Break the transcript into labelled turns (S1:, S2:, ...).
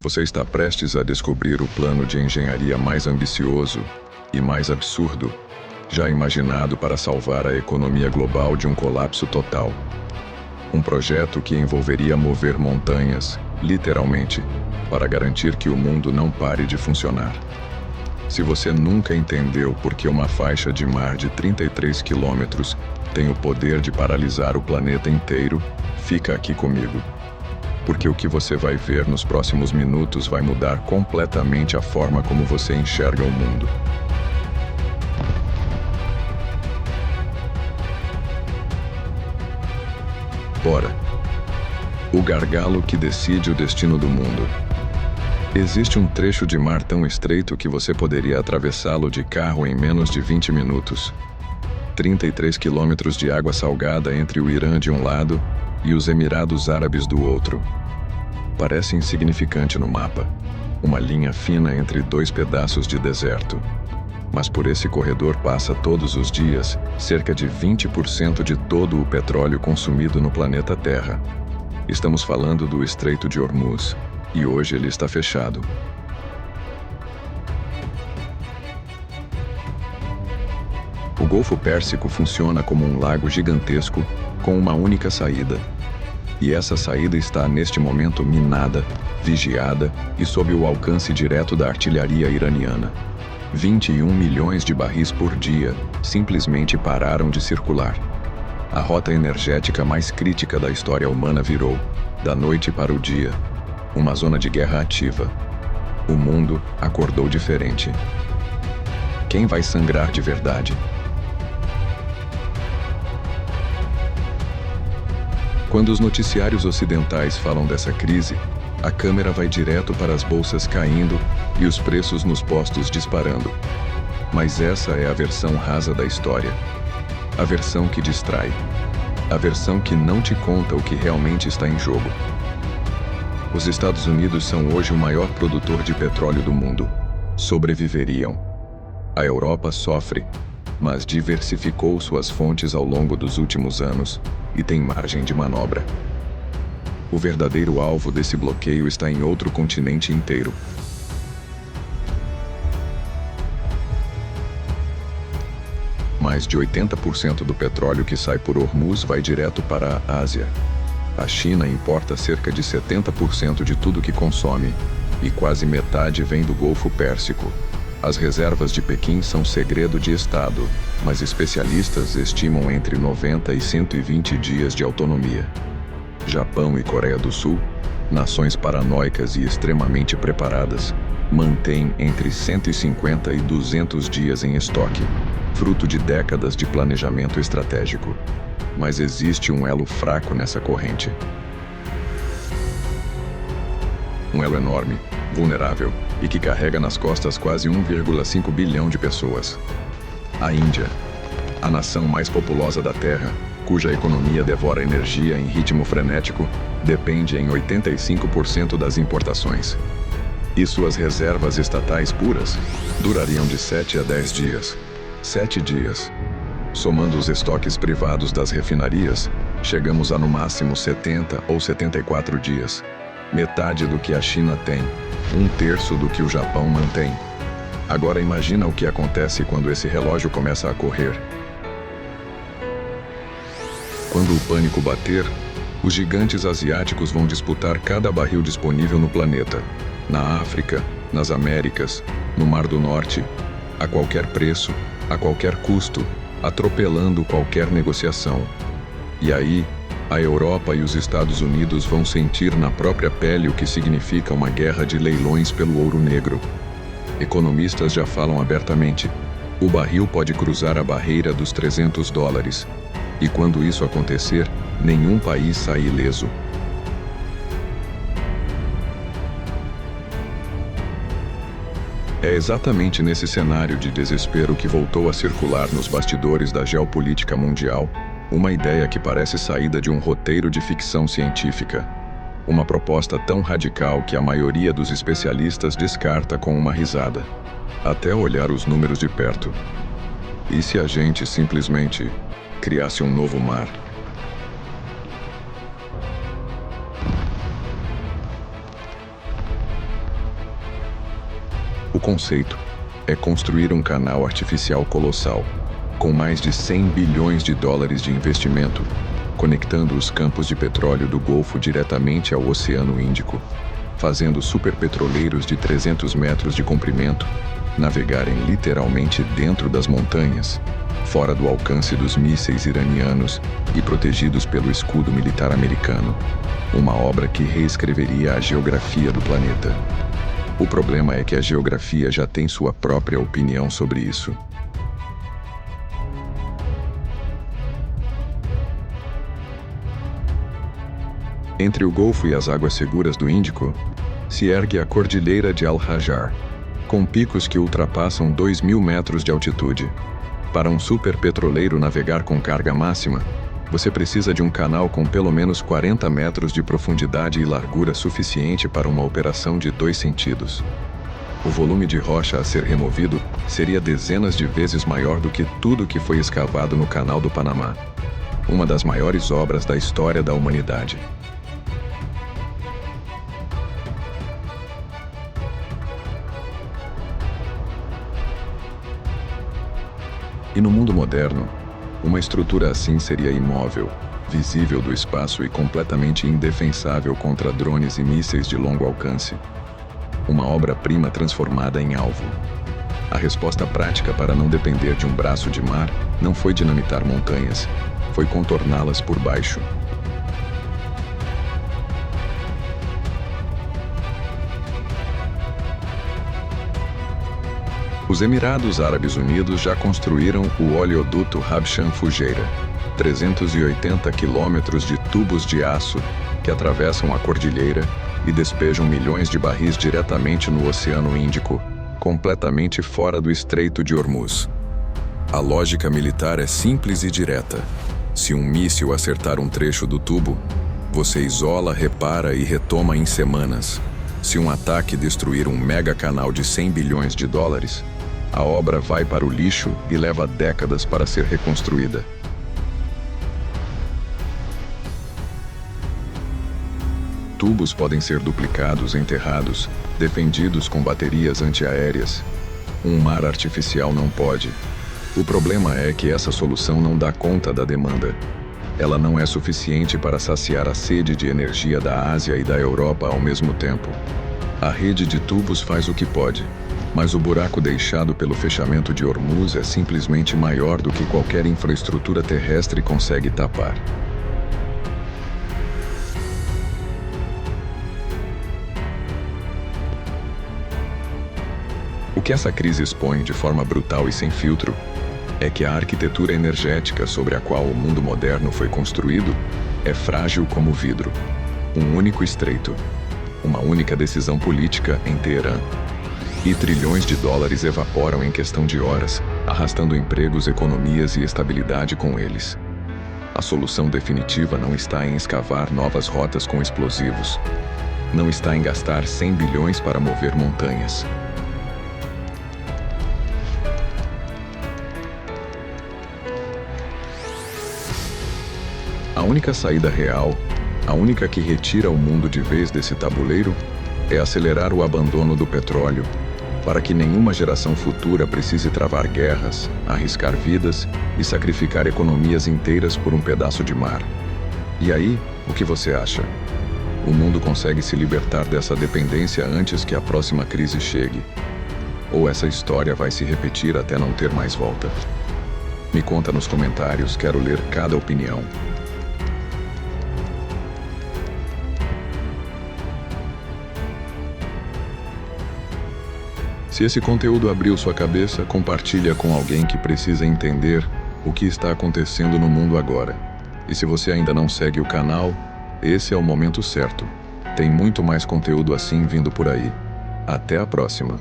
S1: Você está prestes a descobrir o plano de engenharia mais ambicioso e mais absurdo já imaginado para salvar a economia global de um colapso total. Um projeto que envolveria mover montanhas, literalmente, para garantir que o mundo não pare de funcionar. Se você nunca entendeu por que uma faixa de mar de 33 quilômetros tem o poder de paralisar o planeta inteiro, fica aqui comigo. Porque o que você vai ver nos próximos minutos vai mudar completamente a forma como você enxerga o mundo. Bora! O gargalo que decide o destino do mundo. Existe um trecho de mar tão estreito que você poderia atravessá-lo de carro em menos de 20 minutos. 33 quilômetros de água salgada entre o Irã de um lado e os Emirados Árabes do outro. Parece insignificante no mapa, uma linha fina entre dois pedaços de deserto. Mas por esse corredor passa todos os dias cerca de 20% de todo o petróleo consumido no planeta Terra. Estamos falando do Estreito de Hormuz, e hoje ele está fechado. O Golfo Pérsico funciona como um lago gigantesco com uma única saída. E essa saída está neste momento minada, vigiada e sob o alcance direto da artilharia iraniana. 21 milhões de barris por dia simplesmente pararam de circular. A rota energética mais crítica da história humana virou, da noite para o dia, uma zona de guerra ativa. O mundo acordou diferente. Quem vai sangrar de verdade? Quando os noticiários ocidentais falam dessa crise, a câmera vai direto para as bolsas caindo e os preços nos postos disparando. Mas essa é a versão rasa da história. A versão que distrai. A versão que não te conta o que realmente está em jogo. Os Estados Unidos são hoje o maior produtor de petróleo do mundo. Sobreviveriam. A Europa sofre, mas diversificou suas fontes ao longo dos últimos anos e tem margem de manobra. O verdadeiro alvo desse bloqueio está em outro continente inteiro. Mais de 80% do petróleo que sai por Hormuz vai direto para a Ásia. A China importa cerca de 70% de tudo que consome, e quase metade vem do Golfo Pérsico. As reservas de Pequim são segredo de Estado, mas especialistas estimam entre 90 e 120 dias de autonomia. Japão e Coreia do Sul, nações paranoicas e extremamente preparadas, mantêm entre 150 e 200 dias em estoque, fruto de décadas de planejamento estratégico. Mas existe um elo fraco nessa corrente. Um elo enorme, vulnerável e que carrega nas costas quase 1,5 bilhão de pessoas. A Índia, a nação mais populosa da Terra, cuja economia devora energia em ritmo frenético, depende em 85% das importações. E suas reservas estatais puras durariam de 7 a 10 dias. 7 dias. Somando os estoques privados das refinarias, chegamos a no máximo 70 ou 74 dias. Metade do que a China tem, 1/3 do que o Japão mantém. Agora imagina o que acontece quando esse relógio começa a correr. Quando o pânico bater, os gigantes asiáticos vão disputar cada barril disponível no planeta, na África, nas Américas, no Mar do Norte, a qualquer preço, a qualquer custo, atropelando qualquer negociação. E aí, a Europa e os Estados Unidos vão sentir na própria pele o que significa uma guerra de leilões pelo ouro negro. Economistas já falam abertamente: o barril pode cruzar a barreira dos $300. E quando isso acontecer, nenhum país sai ileso. É exatamente nesse cenário de desespero que voltou a circular nos bastidores da geopolítica mundial uma ideia que parece saída de um roteiro de ficção científica. Uma proposta tão radical que a maioria dos especialistas descarta com uma risada, até olhar os números de perto. E se a gente simplesmente criasse um novo mar? O conceito é construir um canal artificial colossal, com mais de 100 bilhões de dólares de investimento, conectando os campos de petróleo do Golfo diretamente ao Oceano Índico, fazendo superpetroleiros de 300 metros de comprimento navegarem literalmente dentro das montanhas, fora do alcance dos mísseis iranianos e protegidos pelo escudo militar americano. Uma obra que reescreveria a geografia do planeta. O problema é que a geografia já tem sua própria opinião sobre isso. Entre o Golfo e as águas seguras do Índico, se ergue a Cordilheira de Al-Hajar, com picos que ultrapassam 2.000 metros de altitude. Para um superpetroleiro navegar com carga máxima, você precisa de um canal com pelo menos 40 metros de profundidade e largura suficiente para uma operação de 2 sentidos. O volume de rocha a ser removido seria dezenas de vezes maior do que tudo que foi escavado no Canal do Panamá, uma das maiores obras da história da humanidade. E no mundo moderno, uma estrutura assim seria imóvel, visível do espaço e completamente indefensável contra drones e mísseis de longo alcance. Uma obra-prima transformada em alvo. A resposta prática para não depender de um braço de mar não foi dinamitar montanhas, foi contorná-las por baixo. Os Emirados Árabes Unidos já construíram o oleoduto Habshan Fujairah, 380 quilômetros de tubos de aço que atravessam a cordilheira e despejam milhões de barris diretamente no Oceano Índico, completamente fora do Estreito de Hormuz. A lógica militar é simples e direta. Se um míssil acertar um trecho do tubo, você isola, repara e retoma em semanas. Se um ataque destruir um mega canal de 100 bilhões de dólares, a obra vai para o lixo e leva décadas para ser reconstruída. Tubos podem ser duplicados, enterrados, defendidos com baterias antiaéreas. Um mar artificial não pode. O problema é que essa solução não dá conta da demanda. Ela não é suficiente para saciar a sede de energia da Ásia e da Europa ao mesmo tempo. A rede de tubos faz o que pode, mas o buraco deixado pelo fechamento de Hormuz é simplesmente maior do que qualquer infraestrutura terrestre consegue tapar. O que essa crise expõe de forma brutal e sem filtro é que a arquitetura energética sobre a qual o mundo moderno foi construído é frágil como vidro. Um único estreito, uma única decisão política em Teherã. E trilhões de dólares evaporam em questão de horas, arrastando empregos, economias e estabilidade com eles. A solução definitiva não está em escavar novas rotas com explosivos. Não está em gastar 100 bilhões para mover montanhas. A única saída real, a única que retira o mundo de vez desse tabuleiro, é acelerar o abandono do petróleo, para que nenhuma geração futura precise travar guerras, arriscar vidas e sacrificar economias inteiras por um pedaço de mar. E aí, o que você acha? O mundo consegue se libertar dessa dependência antes que a próxima crise chegue? Ou essa história vai se repetir até não ter mais volta? Me conta nos comentários, quero ler cada opinião. Se esse conteúdo abriu sua cabeça, compartilha com alguém que precisa entender o que está acontecendo no mundo agora. E se você ainda não segue o canal, esse é o momento certo. Tem muito mais conteúdo assim vindo por aí. Até a próxima!